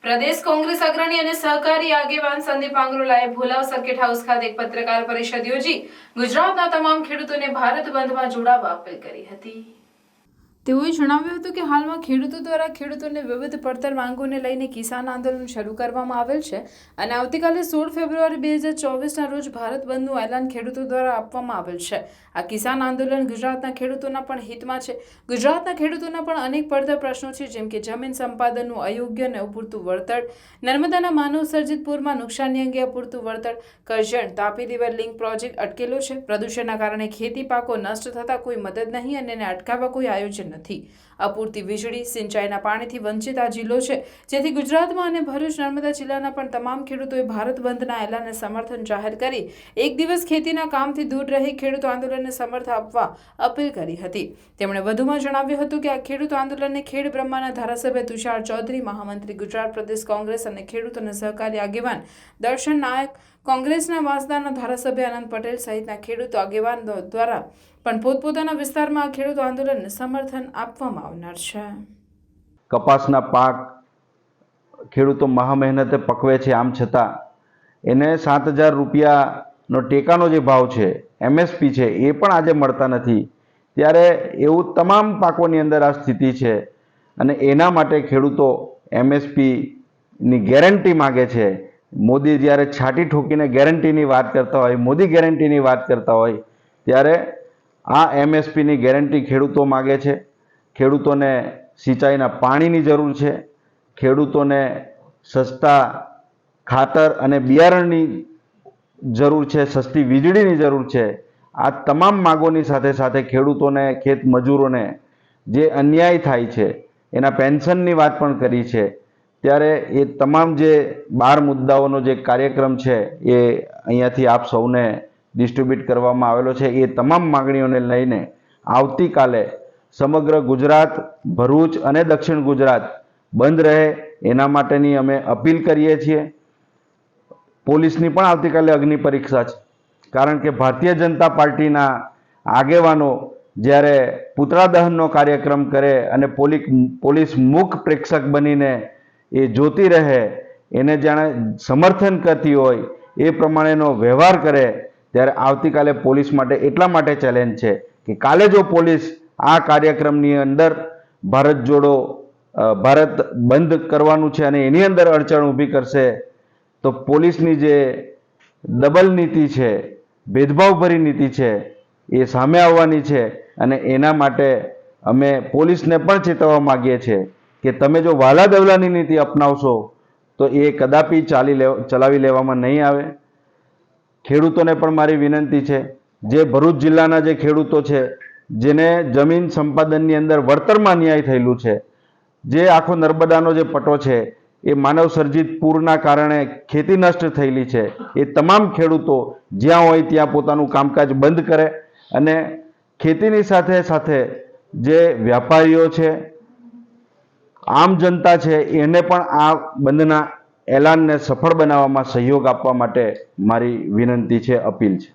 પ્રદેશ કોંગ્રેસ અગ્રણી અને સહકારી આગેવાન સંદીપ આંગ્રોલાએ ભોલાવ સર્કિટ હાઉસ ખાતે એક પત્રકાર પરિષદ યોજી ગુજરાતના તમામ ખેડૂતોને ભારત બંધમાં જોડાવા અપીલ કરી હતી। તેઓએ જણાવ્યું હતું કે હાલમાં ખેડૂતો દ્વારા ખેડૂતોને વિવિધ પડતર માંગોને લઈને કિસાન આંદોલન શરૂ કરવામાં આવેલ છે અને આવતીકાલે 16 ફેબ્રુઆરી 2024ના રોજ ભારત બંધનું એલાન ખેડૂતો દ્વારા આપવામાં આવેલ છે। આ કિસાન આંદોલન ગુજરાતના ખેડૂતોના પણ હિતમાં છે। ગુજરાતના ખેડૂતોના પણ અનેક પડતર પ્રશ્નો છે, જેમ કે જમીન સંપાદનનું અયોગ્ય અને અપૂરતું વળતર, નર્મદાના માનવ સર્જિત પૂરમાં નુકસાની અંગે અપૂરતું વળતર, Karjan Tapi river link project અટકેલો છે, પ્રદૂષણના કારણે ખેતી પાકો નષ્ટ થતા કોઈ મદદ નહીં અને એને અટકાવવા કોઈ આયોજન નથી, અપૂરતી વીજળી, સિંચાઈના પાણીથી વંચિત આ જિલ્લો છે, જેથી ગુજરાતમાં અને ભરૂચ નર્મદા જિલ્લાના પણ તમામ ખેડૂતોએ ભારત બંધના એલાનને સમર્થન જાહેર કરી એક દિવસ ખેતીના કામથી દૂર રહી ખેડૂત આંદોલનને સમર્થન આપવા અપીલ કરી હતી। તેમણે વધુમાં જણાવ્યું હતું કે આ ખેડૂત આંદોલનને ખેડ બ્રહ્માના ધારાસભ્ય તુષાર ચૌધરી, મહામંત્રી ગુજરાત પ્રદેશ કોંગ્રેસ અને ખેડૂત અને સહકારી આગેવાન દર્શન નાયક, કોંગ્રેસના વાંસદાના ધારાસભ્ય અનંત પટેલ સહિતના ખેડૂત આગેવાન દ્વારા પણ પોતપોતાના વિસ્તારમાં આ ખેડૂત આંદોલનને સમર્થન આપવામાં આવનાર છે। કપાસના પાક ખેડૂતો મહા મહેનતે પકવે છે, આમ છતાં એને 7,000 રૂપિયાનો ટેકાનો જે ભાવ છે, MSP છે, એ પણ આજે મળતા નથી। ત્યારે એવું તમામ પાકોની અંદર આ સ્થિતિ છે અને એના માટે ખેડૂતો MSPની ગેરંટી માગે છે। મોદી જ્યારે છાટી ઠોકીને ગેરંટીની વાત કરતા હોય, મોદી ગેરંટીની વાત કરતા હોય, ત્યારે આ MSPની ગેરંટી ખેડૂતો માગે છે। ખેડૂતોને સિંચાઈના પાણીની જરૂર છે, ખેડૂતોને સસ્તા ખાતર અને બિયારણની જરૂર છે, સસ્તી વીજળીની જરૂર છે। આ તમામ માગોની સાથે સાથે ખેડૂતોને, ખેત મજૂરોને જે અન્યાય થાય છે એના પેન્શનની વાત પણ કરી છે। ત્યારે એ તમામ જે 12 મુદ્દાઓનો જે કાર્યક્રમ છે એ અહીંયાથી આપ સૌને ડિસ્ટ્રીબ્યુટ કરવામાં આવેલો છે। એ તમામ માગણીઓને લઈને આવતીકાલે સમગ્ર ગુજરાત, ભરૂચ અને દક્ષિણ ગુજરાત બંધ રહે એના માટેની અમે અપીલ કરીએ છીએ। પોલીસની પણ આવતીકાલે અગ્નિ પરીક્ષા છે, કારણ કે ભારતીય જનતા પાર્ટીના આગેવાનો જ્યારે પુતળા દહનનો કાર્યક્રમ કરે અને પોલીસ મૂક પ્રેક્ષક બનીને એ જોતી રહે, એને જાણે સમર્થન કરતી હોય એ પ્રમાણેનો વ્યવહાર કરે, ત્યારે આવતીકાલે પોલીસ માટે એટલા માટે ચેલેન્જ છે કે કાલે જો પોલીસ આ કાર્યક્રમની અંદર ભારત જોડો, ભારત બંધ કરવાનું છે અને એની અંદર અડચણ ઊભી કરશે તો પોલીસની જે ડબલ નીતિ છે, ભેદભાવભરી નીતિ છે, એ સામે આવવાની છે। અને એના માટે અમે પોલીસને પણ ચેતવવા માગીએ છીએ કે તમે જો વાલા દવલાની નીતિ અપનાવશો તો એ કદાપી ચલાવી લેવામાં નહીં આવે। ખેડૂતોને પણ મારી વિનંતી છે, જે ભરૂચ જિલ્લાના જે ખેડૂતો છે, જેને જમીન સંપાદનની અંદર વળતરમાં અન્યાય થયેલું છે, જે આખો નર્મદાનો જે પટ્ટો છે એ માનવ સર્જિત પૂરના કારણે ખેતી નષ્ટ થયેલી છે, એ તમામ ખેડૂતો જ્યાં હોય ત્યાં પોતાનું કામકાજ બંધ કરે અને ખેતીની સાથે સાથે જે વ્યાપારીઓ છે, આમ જનતા છે, એને પણ આ બંધના એલાનને સફળ બનાવવામાં સહયોગ આપવા માટે મારી વિનંતી છે, અપીલ છે।